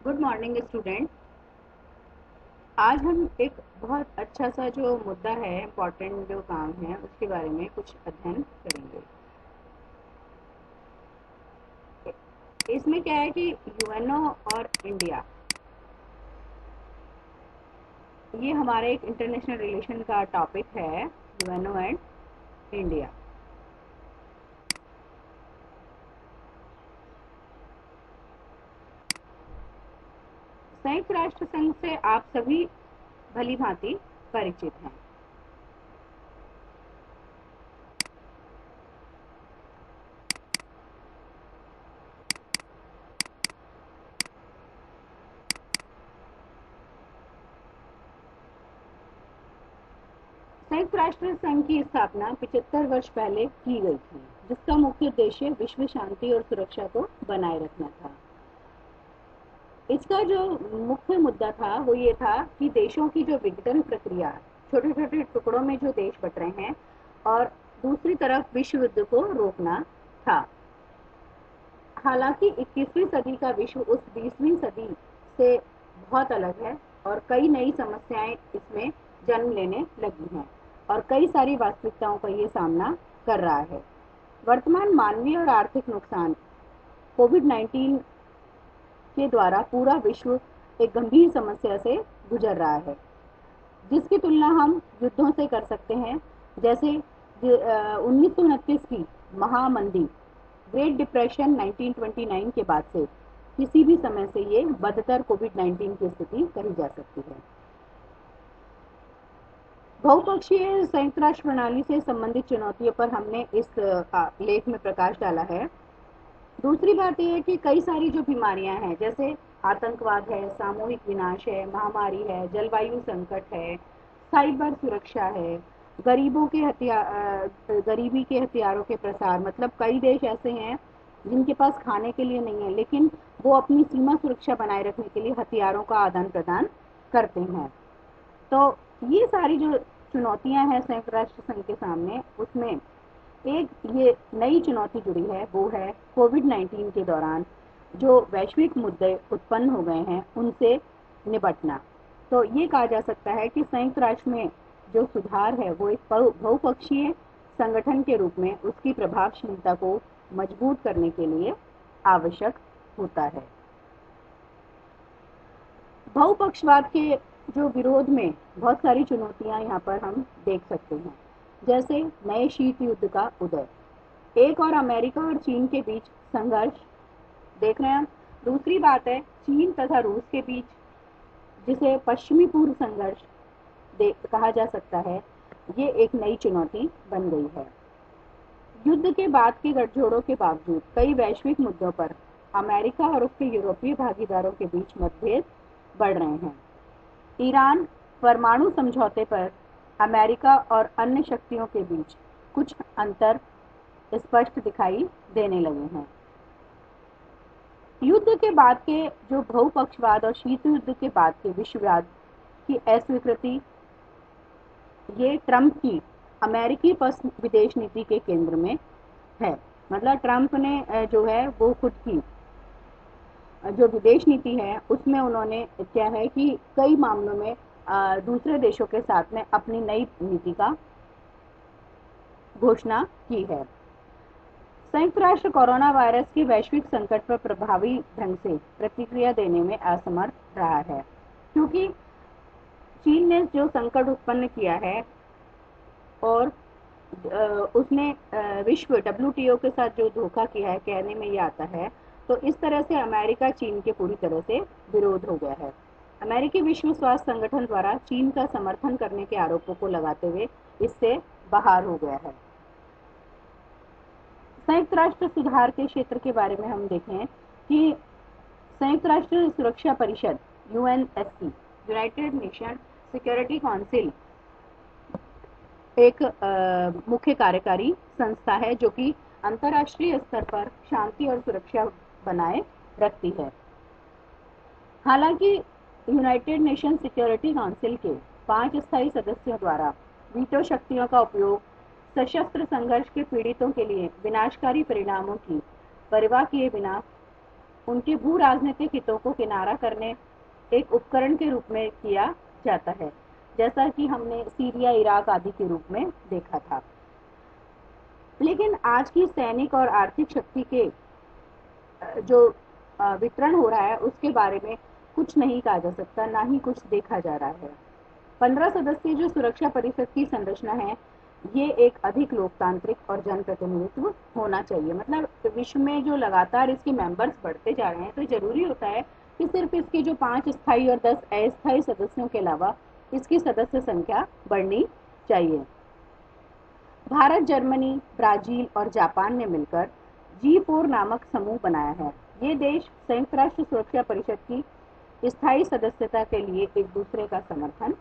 Good morning student. आज हम एक बहुत अच्छा सा जो मुद्दा है, इम्पोर्टेंट जो काम है उसके बारे में कुछ अध्ययन करेंगे। इसमें क्या है कि यूएनओ और इंडिया, ये हमारे एक इंटरनेशनल रिलेशन का टॉपिक है। UNO and India. संयुक्त राष्ट्र संघ से आप सभी भली भांति परिचित हैं। संयुक्त राष्ट्र संघ की स्थापना 75 वर्ष पहले की गई थी, जिसका मुख्य उद्देश्य विश्व शांति और सुरक्षा को बनाए रखना था। इसका जो मुख्य मुद्दा था वो ये था कि देशों की जो विघटन प्रक्रिया, छोटे छोटे टुकड़ों में जो देश बट रहे हैं, और दूसरी तरफ विश्व युद्ध को रोकना था। हालांकि 21वीं सदी का विश्व उस 20वीं सदी से बहुत अलग है और कई नई समस्याएं इसमें जन्म लेने लगी हैं और कई सारी वास्तविकताओं का ये सामना कर रहा है। वर्तमान मानवीय और आर्थिक नुकसान कोविड-19 के द्वारा पूरा विश्व एक गंभीर समस्या से गुजर रहा है, जिसकी तुलना हम युद्धों से कर सकते हैं। जैसे 1929 की महामंदी, ग्रेट डिप्रेशन 1929 के बाद से किसी भी समय से ये बदतर कोविड-19 की स्थिति कही जा सकती है। बहुपक्षीय संयुक्त राष्ट्र प्रणाली से संबंधित चुनौतियों पर हमने इस लेख में प्रकाश डाला है। दूसरी बात यह है कि कई सारी जो बीमारियां हैं, जैसे आतंकवाद है, सामूहिक विनाश है, महामारी है, जलवायु संकट है, साइबर सुरक्षा है, गरीबी के हथियारों के प्रसार, मतलब कई देश ऐसे हैं जिनके पास खाने के लिए नहीं है, लेकिन वो अपनी सीमा सुरक्षा बनाए रखने के लिए हथियारों का आदान प्रदान करते हैं। तो ये सारी जो चुनौतियां हैं संयुक्त राष्ट्र संघ के सामने, उसमें एक ये नई चुनौती जुड़ी है, वो है कोविड-19 के दौरान जो वैश्विक मुद्दे उत्पन्न हो गए हैं उनसे निपटना। तो ये कहा जा सकता है कि संयुक्त राष्ट्र में जो सुधार है वो एक बहुपक्षीय संगठन के रूप में उसकी प्रभावशीलता को मजबूत करने के लिए आवश्यक होता है। बहुपक्षवाद के जो विरोध में बहुत सारी चुनौतियां यहाँ पर हम देख सकते हैं, जैसे नए शीत युद्ध का उदय, एक और अमेरिका और चीन के बीच संघर्ष देख रहे हैं। दूसरी बात है चीन तथा रूस के बीच, जिसे पश्चिमी पूर्व संघर्ष कहा जा सकता है, ये एक नई चुनौती बन गई है। युद्ध के बाद के गठजोड़ों के बावजूद कई वैश्विक मुद्दों पर अमेरिका और उसके यूरोपीय भागीदारों के बीच मतभेद बढ़ रहे हैं। ईरान परमाणु समझौते पर अमेरिका और अन्य शक्तियों के बीच कुछ अंतर स्पष्ट दिखाई देने लगे हैं। युद्ध के बाद के जो बहुपक्षवाद और शीत युद्ध के बाद के विश्ववाद की अस्वीकृति, ये ट्रंप की अमेरिकी विदेश नीति के केंद्र में है। मतलब ट्रंप ने जो है वो खुद की जो विदेश नीति है उसमें उन्होंने क्या है कि कई मामलों में दूसरे देशों के साथ में अपनी नई नीति का घोषणा की है। संयुक्त राष्ट्र कोरोना वायरस के वैश्विक संकट पर प्रभावी ढंग से प्रतिक्रिया देने में असमर्थ रहा है, क्योंकि चीन ने जो संकट उत्पन्न किया है और उसने विश्व WTO के साथ जो धोखा किया है, कहने में ये आता है, तो इस तरह से अमेरिका चीन के पूरी तरह से विरोध हो गया है। अमेरिकी विश्व स्वास्थ्य संगठन द्वारा चीन का समर्थन करने के आरोपों को लगाते हुए इससे बाहर हो गया है। संयुक्त राष्ट्र सुधार के क्षेत्र के बारे में हम देखें कि संयुक्त राष्ट्र सुरक्षा परिषद UNSC, United nation security council, एक मुख्य कार्यकारी संस्था है जो कि अंतर्राष्ट्रीय स्तर पर शांति और सुरक्षा बनाए रखती है। हालांकि यूनाइटेड नेशन सिक्योरिटी काउंसिल के 5 स्थायी सदस्यों द्वारा वीटो शक्तियों का उपयोग सशस्त्र संघर्ष के पीड़ितों के लिए विनाशकारी परिणामों की परवाह किए बिना उनके भू राजनीतिक हितों को किनारा करने एक उपकरण के रूप में किया जाता है, जैसा कि हमने सीरिया, इराक आदि के रूप में देखा था। लेकिन आज की सैनिक और आर्थिक शक्ति के जो वितरण हो रहा है उसके बारे में कुछ नहीं कहा जा सकता, ना ही कुछ देखा जा रहा है। 15 सदस्यीय जो सुरक्षा परिषद की संरचना है, ये एक अधिक लोकतांत्रिक और जनप्रतिनिधित्व होना चाहिए। मतलब विश्व में जो लगातार इसके मेंबर्स बढ़ते जा रहे हैं, तो जरूरी होता है कि सिर्फ इसके जो 5 स्थायी और 10 अस्थायी सदस्यों के अलावा इसकी सदस्य संख्या बढ़नी चाहिए। भारत, जर्मनी, ब्राजील और जापान ने मिलकर G4 नामक समूह बनाया है। ये देश संयुक्त राष्ट्र सुरक्षा परिषद की स्थायी सदस्यता के लिए एक दूसरे का समर्थन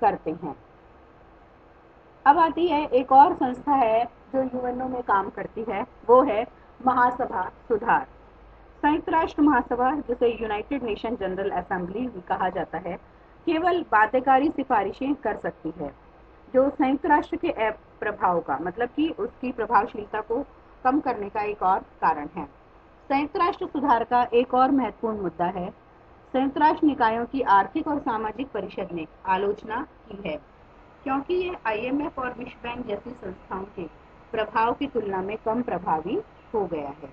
करते हैं। अब आती है एक और संस्था है जो यूएनओ में काम करती है, वो है महासभा सुधार। संयुक्त राष्ट्र महासभा, जिसे यूनाइटेड नेशन जनरल असेंबली भी कहा जाता है, केवल बाध्यकारी सिफारिशें कर सकती है, जो संयुक्त राष्ट्र के प्रभाव का, मतलब कि उसकी प्रभावशीलता को कम करने का एक और कारण है। संयुक्त राष्ट्र सुधार का एक और महत्वपूर्ण मुद्दा है, संयुक्त राष्ट्र निकायों की आर्थिक और सामाजिक परिषद ने आलोचना की है, क्योंकि ये IMF और विश्व बैंक जैसी संस्थाओं के प्रभाव की तुलना में कम प्रभावी हो गया है,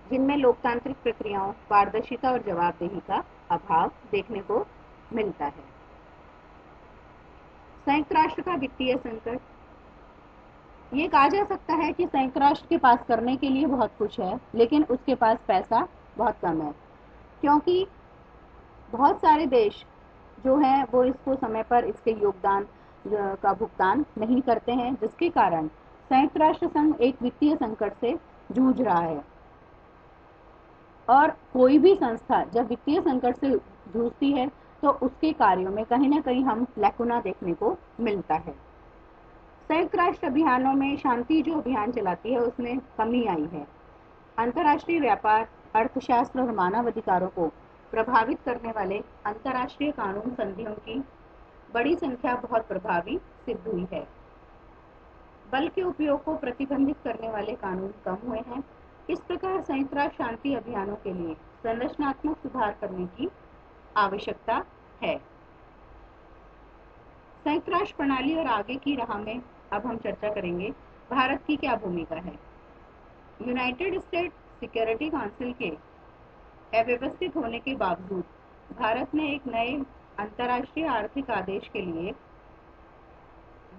जिनमें लोकतांत्रिक प्रक्रियाओं, पारदर्शिता और जवाबदेही का अभाव देखने को मिलता है। संयुक्त राष्ट्र का वित्तीय संकट, ये कहा जा सकता है कि संयुक्त राष्ट्र के पास करने के लिए बहुत कुछ है, लेकिन उसके पास पैसा बहुत कम है, क्योंकि बहुत सारे देश जो हैं वो इसको समय पर इसके योगदान का भुगतान नहीं करते हैं, जिसके कारण संयुक्त राष्ट्र संघ एक वित्तीय संकट से जूझ रहा है। और कोई भी संस्था जब वित्तीय संकट से जूझती है तो उसके कार्यों में कहीं ना कहीं हम लैकुना देखने को मिलता है। संयुक्त राष्ट्र अभियानों में शांति जो अभियान चलाती है उसमें कमी आई है। अंतर्राष्ट्रीय व्यापार, अर्थशास्त्र और मानव अधिकारों को प्रभावित करने वाले अंतर्राष्ट्रीय कानून संधियों की बड़ी संख्या बहुत प्रभावी सिद्ध हुई है। बल के उपयोग को प्रतिबंधित करने वाले कानून कम हुए हैं। इस प्रकार संयुक्त राष्ट्र शांति अभियानों के लिए संरचनात्मक सुधार करने की आवश्यकता है। संयुक्त राष्ट्र प्रणाली और आगे की राह में अब हम चर्चा करेंगे भारत की क्या भूमिका है। यूनाइटेड स्टेट सिक्योरिटी काउंसिल के अव्यवस्थित होने के बावजूद भारत ने एक नए अंतर्राष्ट्रीय आर्थिक आदेश के लिए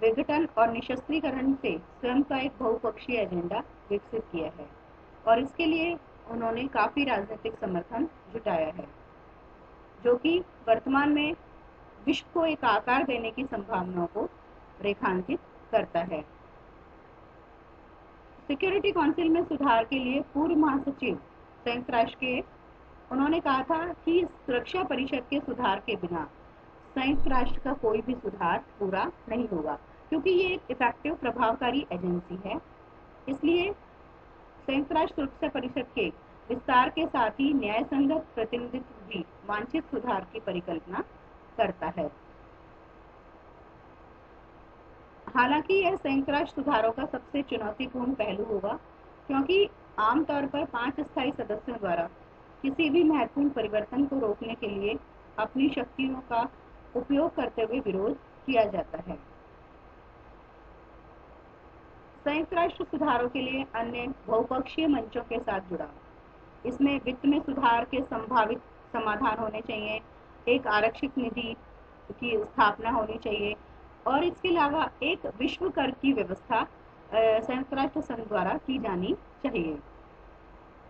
विघटन और निशस्त्रीकरण से स्वयं का एक बहुपक्षीय एजेंडा विकसित किया है, और इसके लिए उन्होंने काफी राजनीतिक समर्थन जुटाया है, जो कि वर्तमान में विश्व को एक आकार देने की संभावनाओं को रेखांकित करता है। सिक्योरिटी काउंसिल में सुधार के लिए पूर्व महासचिव संयुक्त राष्ट्र के उन्होंने कहा था कि सुरक्षा परिषद के सुधार के बिना संयुक्त राष्ट्र का कोई भी सुधार पूरा नहीं होगा, क्योंकि ये एक इफेक्टिव प्रभावकारी एजेंसी है। इसलिए संयुक्त राष्ट्र सुरक्षा परिषद के विस्तार के साथ ही न्यायसंगत प्रतिनिधित्व भी वांछित सुधार की परिकल्पना करता है। हालांकि यह संयुक्त राष्ट्र सुधारों का सबसे चुनौतीपूर्ण पहलू होगा, क्योंकि आमतौर पर 5 स्थायी सदस्यों द्वारा किसी भी महत्वपूर्ण परिवर्तन को रोकने के लिए अपनी शक्तियों का उपयोग करते हुए विरोध किया जाता है। संयुक्त राष्ट्र सुधारों के लिए अन्य बहुपक्षीय मंचों के साथ जुड़ा, इसमें वित्त में सुधार के संभावित समाधान होने चाहिए, एक आरक्षित निधि की स्थापना होनी चाहिए, और इसके अलावा एक विश्व कर की व्यवस्था संयुक्त राष्ट्र संघ द्वारा की जानी चाहिए।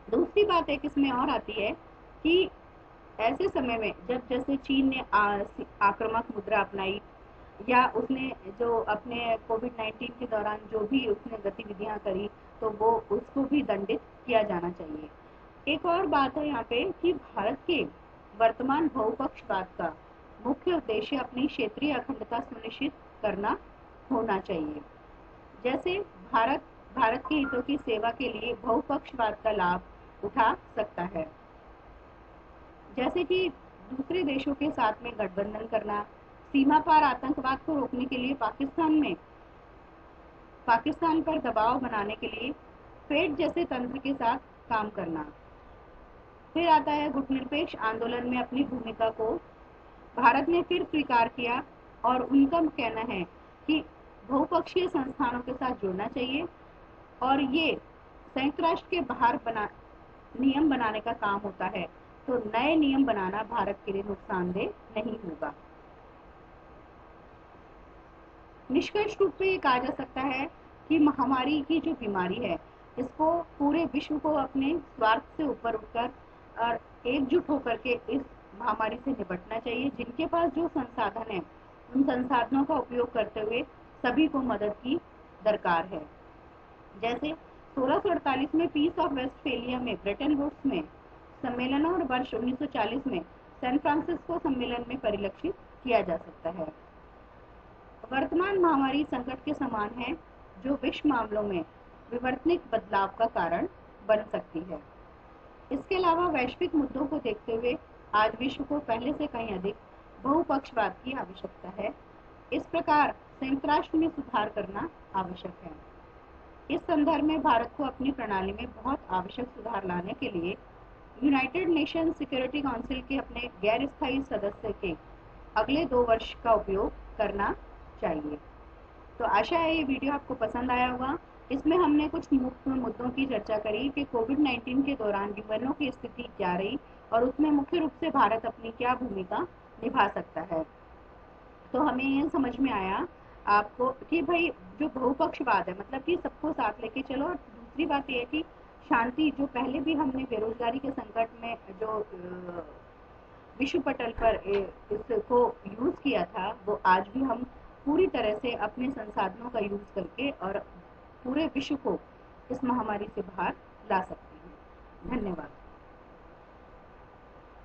दूसरी बात एक इसमें और आती है कि ऐसे समय में जब जैसे चीन ने आक्रामक मुद्रा अपनाई, या उसने जो अपने कोविड-19 के दौरान जो भी उसने गतिविधियां करी, तो वो उसको भी दंडित किया जाना चाहिए। एक और बात है यहाँ पे कि भारत के वर्तमान बहुपक्षवाद का मुख्य उद्देश्य अपनी क्षेत्रीय अखंडता सुनिश्चित करना होना चाहिए। जैसे भारत के हितों की सेवा के लिए बहुपक्षवाद का लाभ उठा सकता है, जैसे कि दूसरे देशों के साथ में गठबंधन करना, सीमा पार आतंकवाद को रोकने के लिए पाकिस्तान पर दबाव बनाने के लिए फेड जैसे तंत्र के साथ काम करना, फिर आता है गुटनिरपेक्ष आंदोलन में अपनी भूमिका को भारत ने फिर स्वीकार किया और उनका कहना है कि बहुपक्षीय संस्थानों के साथ जुड़ना चाहिए और ये संयुक्त राष्ट्र के बाहर नियम बनाने का काम होता है, तो नए नियम बनाना भारत के लिए नुकसानदेह नहीं होगा। निष्कर्ष रूप में ये कहा जा सकता है कि महामारी की जो बीमारी है इसको पूरे विश्व को अपने स्वार्थ से ऊपर उठकर और एकजुट होकर के इस महामारी से निपटना चाहिए। जिनके पास जो संसाधन है उन संसाधनों का उपयोग करते हुए सभी को मदद की दरकार है। जैसे 1648 में पीस ऑफ वेस्टफेलिया में ब्रेटन वुड्स में सम्मेलन और वर्ष 1940 में सैन फ्रांसिस्को सम्मेलन में परिलक्षित किया जा सकता है। वर्तमान महामारी संकट के समान है जो विश्व मामलों में विवर्तनिक बदलाव का कारण बन सकती है। इसके अलावा वैश्विक मुद्दों को देखते हुए आज विश्व को पहले से कहीं अधिक बहुपक्षवाद की आवश्यकता है। इस प्रकार संयुक्त राष्ट्र में सुधार करना आवश्यक है। इस संदर्भ में भारत को अपनी प्रणाली में बहुत आवश्यक सुधार लाने के लिए यूनाइटेड नेशन सिक्योरिटी काउंसिल के अपने गैर स्थायी सदस्य के अगले 2 वर्ष का उपयोग करना चाहिए। तो आशा है ये वीडियो आपको पसंद आया होगा। इसमें हमने कुछ मुख्य मुद्दों की चर्चा करी कि कोविड-19 के दौरान यूएनओ की स्थिति क्या रही और उसमें मुख्य रूप से भारत अपनी क्या भूमिका निभा सकता है। तो हमें ये समझ में आया आपको कि भाई जो बहुपक्षवाद है मतलब कि सबको साथ लेके चलो, और दूसरी बात यह है कि शांति जो पहले भी हमने बेरोजगारी के संकट में जो विश्व पटल पर इसको यूज किया था वो आज भी हम पूरी तरह से अपने संसाधनों का यूज करके और पूरे विश्व को इस महामारी से बाहर ला सकते हैं। धन्यवाद।